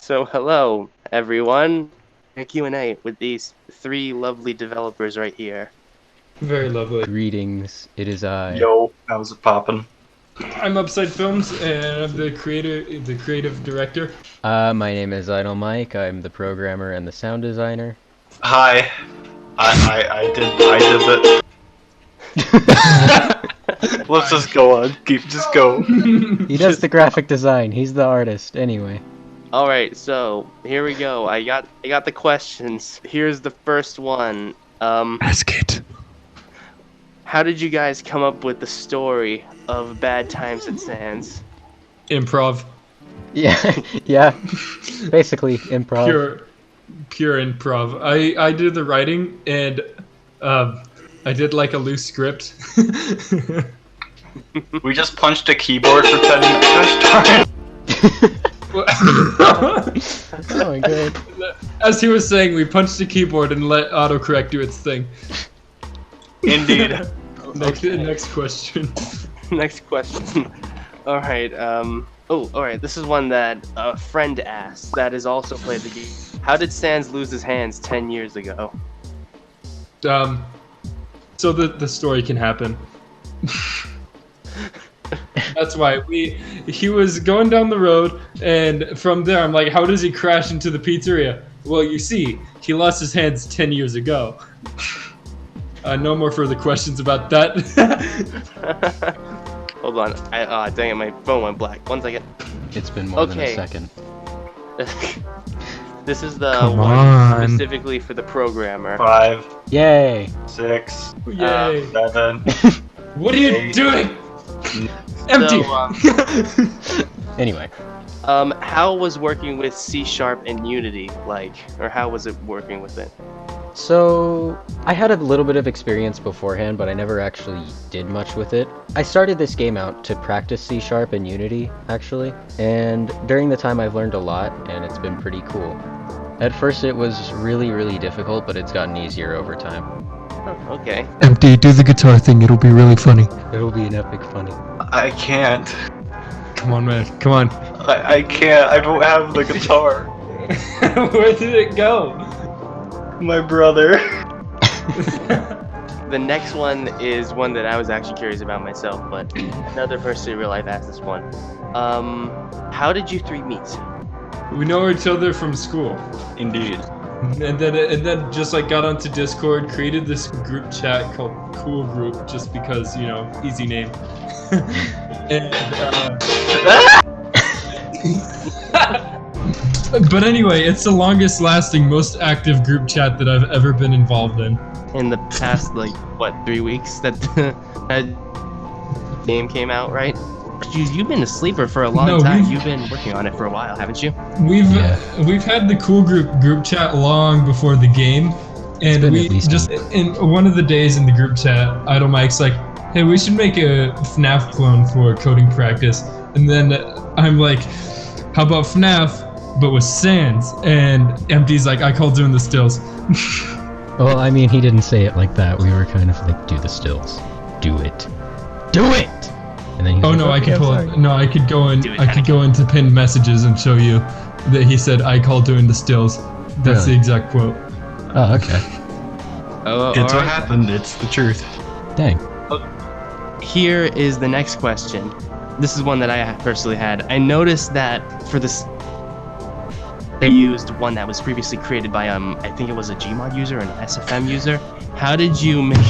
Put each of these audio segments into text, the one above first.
So hello, everyone. A Q&A with these three lovely developers right here. Very lovely. Greetings, it is I. Yo, how's it poppin'? I'm Upside Films, and I'm the creative director. My name is Idle Mike. I'm the programmer and the sound designer. Hi. I did it. Let's just go on. Just go. He does the graphic design. He's the artist. Anyway. All right, so here we go. I got the questions. Here's the first one. Ask it. How did you guys come up with the story of Bad Times at Sands? Improv. Yeah. Basically, improv. Pure improv. I did the writing, and I did like a loose script. We just punched a keyboard for 10 minutes. Gosh darn. Oh my god. As he was saying, we punched the keyboard and let autocorrect do its thing. Indeed. Next question. Next question. All right. All right. This is one that a friend asked. That has also played the game. How did Sans lose his hands 10 years ago? So the story can happen. That's why he was going down the road, and from there I'm like, how does he crash into the pizzeria? Well, you see, he lost his hands 10 years ago. No more further questions about that. Hold on. Dang it, my phone went black. 1 second. It's been more than a Okay. second. This is the Come one on. specifically for the programmer. 5, Yay! 6, Yay. 7. What are you doing? Empty. So, Anyway. how was working with C# and Unity like, or how was it working with it? So, I had a little bit of experience beforehand, but I never actually did much with it. I started this game out to practice C# and Unity, actually, and during the time I've learned a lot, and it's been pretty cool. At first it was really difficult, but it's gotten easier over time. Oh, okay. Empty, do the guitar thing, it'll be really funny. It'll be an epic funny. I can't. Come on, man, come on. I can't. I don't have the guitar. Where did it go? My brother. The next one is one that I was actually curious about myself, but another person in real life asked this one. How did you three meet? We know each other from school. Indeed. And then just like got onto Discord, created this group chat called CoolGroup just because, you know, easy name. But anyway, it's the longest lasting, most active group chat that I've ever been involved in. In the past, like, what, 3 weeks that that game came out, right? You've been a sleeper for a long time. You've been working on it for a while, haven't you? We've had the CoolGroup group chat long before the game, and we just in one of the days in the group chat, Idle Mike's like, "Hey, we should make a FNAF clone for coding practice." And then I'm like, "How about FNAF, but with Sans?" And Empty's like, "I call doing the stills." Well, I mean, he didn't say it like that. We were kind of like, do the stills. Do it. Do it! And then he was like, I "Okay, could I'm pull sorry." it. No, I could go in. Do it, I could go into pinned messages and show you that he said, "I call doing the stills." That's Really? the exact quote. Oh, okay. Oh, It's what alright. happened. It's the truth. Dang. Here is the next question. This is one that I personally had. I noticed that for this, they used one that was previously created by I think it was a Gmod user and an SFM user. How did you make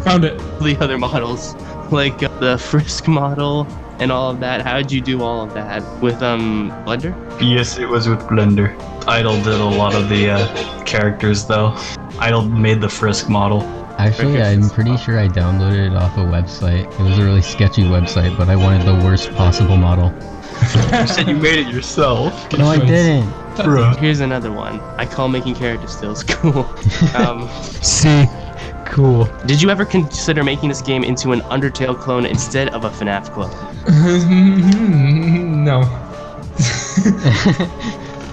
Found it. the other models, like the Frisk model and all of that? How did you do all of that with Blender? Yes, it was with Blender. Idle did a lot of the characters though. Idle made the Frisk model. Actually, Okay. I'm pretty sure I downloaded it off a website. It was a really sketchy website, but I wanted the worst possible model. You said you made it yourself. No, I didn't. Bruh. Here's another one. I call making character stills cool. See. Cool. Did you ever consider making this game into an Undertale clone instead of a FNAF clone? No.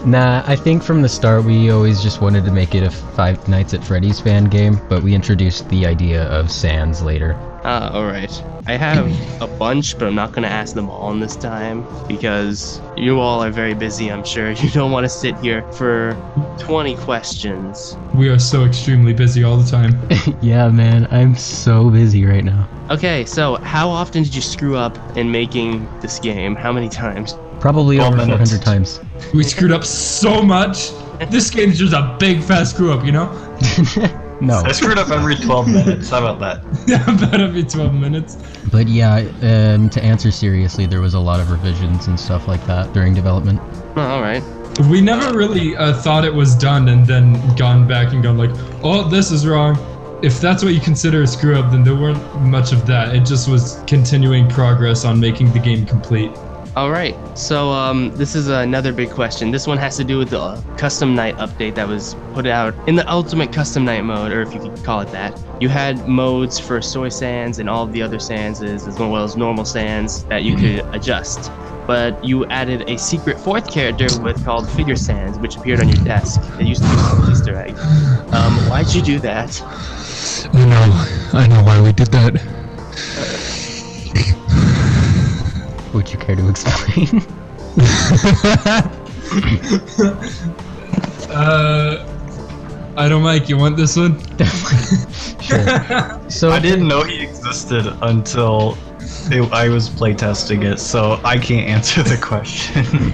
Nah, I think from the start we always just wanted to make it a Five Nights at Freddy's fan game, but we introduced the idea of Sans later. All right. I have a bunch, but I'm not going to ask them all in this time because you all are very busy, I'm sure. You don't want to sit here for 20 questions. We are so extremely busy all the time. Yeah, man, I'm so busy right now. Okay, so how often did you screw up in making this game? How many times? Probably 12 over minutes. 400 times. We screwed up so much. This game's just a big fat screw up, you know? No. I screwed up every 12 minutes. How about that? About every 12 minutes. But yeah, to answer seriously, there was a lot of revisions and stuff like that during development. Oh, all right. We never really thought it was done and then gone back and gone like, oh, this is wrong. If that's what you consider a screw up, then there weren't much of that. It just was continuing progress on making the game complete. All right. So this is another big question. This one has to do with the custom night update that was put out in the ultimate custom night mode, or if you could call it that. You had modes for soy sands and all of the other sands, as well as normal sands that you could adjust. But you added a secret fourth character called Figure Sands, which appeared on your desk. It used to be an Easter egg. Why'd you do that? I know why we did that. Would you care to explain? Mike, you want this one? Sure. So I didn't know he existed until I was playtesting it, so I can't answer the question.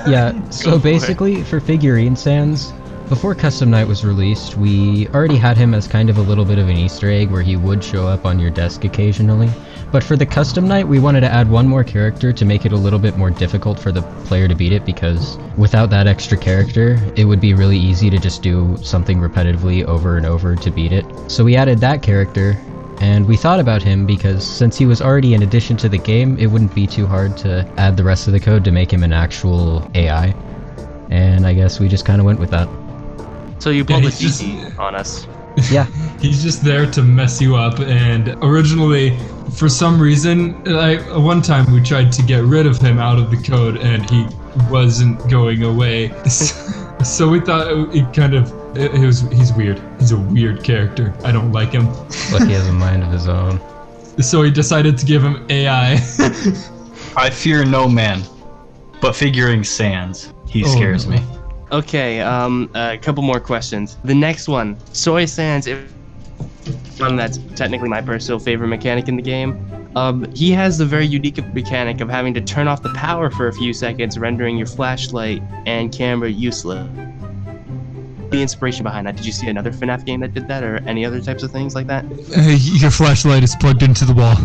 Yeah, so basically for Figurine Sands, before Custom Night was released, we already had him as kind of a little bit of an Easter egg where he would show up on your desk occasionally. But for the Custom Night, we wanted to add one more character to make it a little bit more difficult for the player to beat it, because without that extra character, it would be really easy to just do something repetitively over and over to beat it. So we added that character, and we thought about him because since he was already an addition to the game, it wouldn't be too hard to add the rest of the code to make him an actual AI. And I guess we just kind of went with that. So you pulled Yeah, a DD on us. Yeah. He's just there to mess you up, and originally, for some reason, one time we tried to get rid of him out of the code and he wasn't going away. So we thought he's weird. He's a weird character. I don't like him. But he has a mind of his own. So we decided to give him AI. I fear no man, but figuring Sands, he scares me. Okay, a couple more questions. The next one, Soy Sands, one that's technically my personal favorite mechanic in the game. He has the very unique mechanic of having to turn off the power for a few seconds, rendering your flashlight and camera useless. The inspiration behind that, did you see another FNAF game that did that, or any other types of things like that? Your flashlight is plugged into the wall.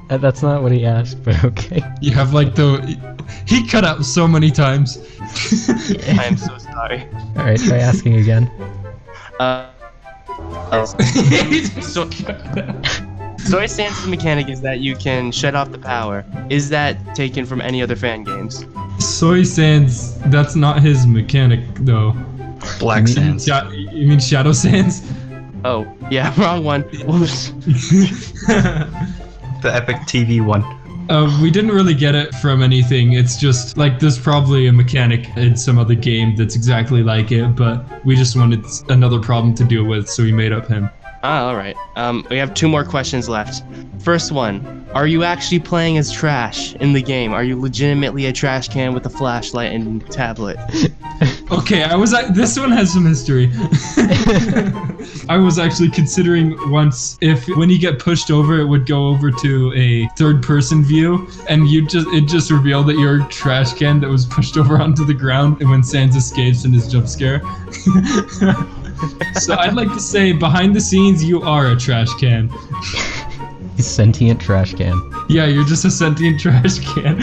That's not what he asked, but okay. You have he cut out so many times. I am so sorry. Alright, try asking again. Soy Sands' mechanic is that you can shut off the power. Is that taken from any other fan games? Soy Sands, that's not his mechanic though. Black Sands. You mean Shadow Sands? Oh, yeah, wrong one. Whoops. The Epic TV one. We didn't really get it from anything. It's just there's probably a mechanic in some other game that's exactly like it, but we just wanted another problem to deal with, so we made up him. All right. We have 2 more questions left. First one, are you actually playing as trash in the game? Are you legitimately a trash can with a flashlight and tablet? Okay, this one has some history. I was actually considering once if when you get pushed over, it would go over to a third-person view, and it just revealed that you're a trash can that was pushed over onto the ground, and when Sans escapes in his jump scare. So I'd like to say, behind the scenes, you are a trash can. A sentient trash can. Yeah, you're just a sentient trash can.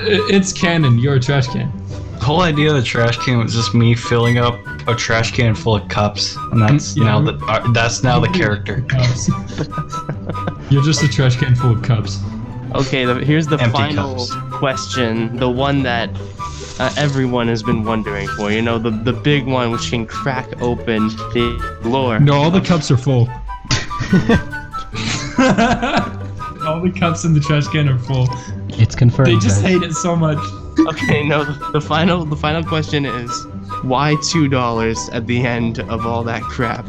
It's canon, you're a trash can. The whole idea of the trash can was just me filling up a trash can full of cups, and that's now the character. Cups. You're just a trash can full of cups. Okay, here's the Empty final cups. question, the one that everyone has been wondering for. You know, the big one which can crack open the lore. No, all the cups are full. All the cups in the trash can are full. It's confirmed. They just guys. hate it so much. Okay, no, the final question is, why $2 at the end of all that crap?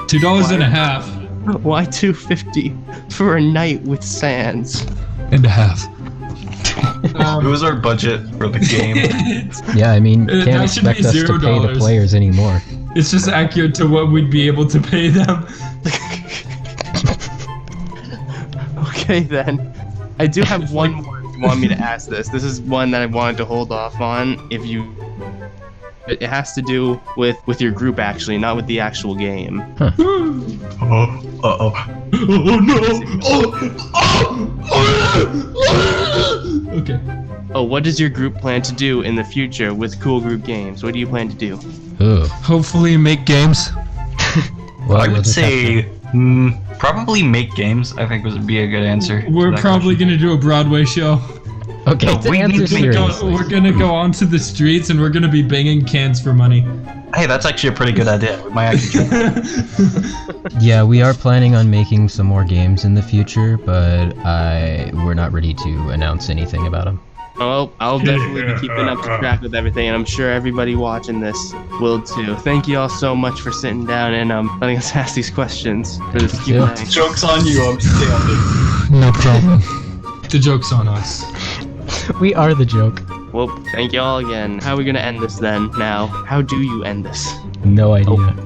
$2.50. Why 250 for a night with Sans? And a half. It was our budget for the game. Yeah, I mean, That can't should be expect us to pay the $0. players anymore. It's just accurate to what we'd be able to pay them. Okay then. I do have one more if you want me to ask this. This is one that I wanted to hold off on. If you... It has to do with your group actually, not with the actual game. Oh no! Okay. Oh, what does your group plan to do in the future with Cool Group Games? What do you plan to do? Ooh. Hopefully make games. Well, I we'll would just have to- say probably make games. I think would be a good answer. We're to that probably question. gonna do a Broadway show. Okay, No, to we answer need to go- seriously. We're gonna go onto the streets and we're gonna be banging cans for money. Hey, that's actually a pretty good idea. We might actually try. Yeah, we are planning on making some more games in the future, but we're not ready to announce anything about them. Oh, I'll definitely be keeping up to track with everything, and I'm sure everybody watching this will too. Thank you all so much for sitting down and letting us ask these questions for this Q&A. Yeah. Joke's on you. I'm standing. No problem. The joke's on us. We are the joke. Well, thank you all again. How are we gonna end this then? Now, how do you end this? No idea.